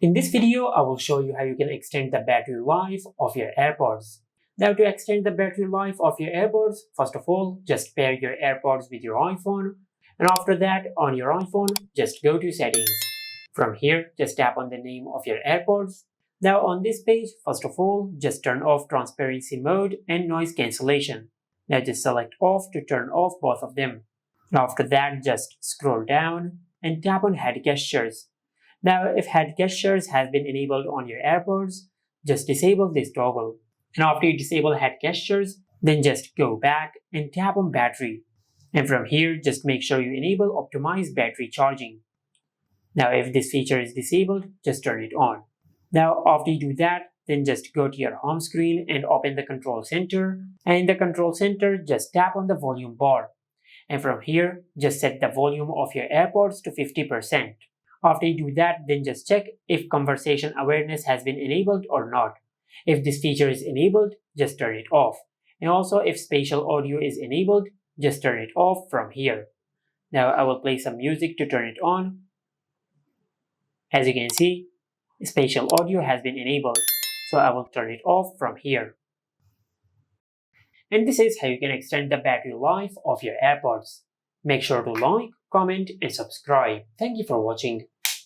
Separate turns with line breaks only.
In this video, I will show you how you can extend the battery life of your AirPods. Now, to extend the battery life of your AirPods, first of all, just pair your AirPods with your iPhone. And after that, on your iPhone, just go to Settings. From here, just tap on the name of your AirPods. Now on this page, first of all, just turn off transparency mode and noise cancellation. Now just select off to turn off both of them. After that, just scroll down and tap on head gestures. Now, if head gestures has been enabled on your AirPods, just disable this toggle. And after you disable head gestures, then just go back and tap on battery. And from here, just make sure you enable optimized battery charging. Now, if this feature is disabled, just turn it on. Now, after you do that, then just go to your home screen and open the control center. And in the control center, just tap on the volume bar. And from here, just set the volume of your AirPods to 50%. After you do that, then just check if conversation awareness has been enabled or not. If this feature is enabled, just turn it off. And also, if spatial audio is enabled, just turn it off from here. Now I will play some music to turn it on. As you can see, spatial audio has been enabled. So I will turn it off from here. And this is how you can extend the battery life of your AirPods. Make sure to like, comment, and subscribe. Thank you for watching.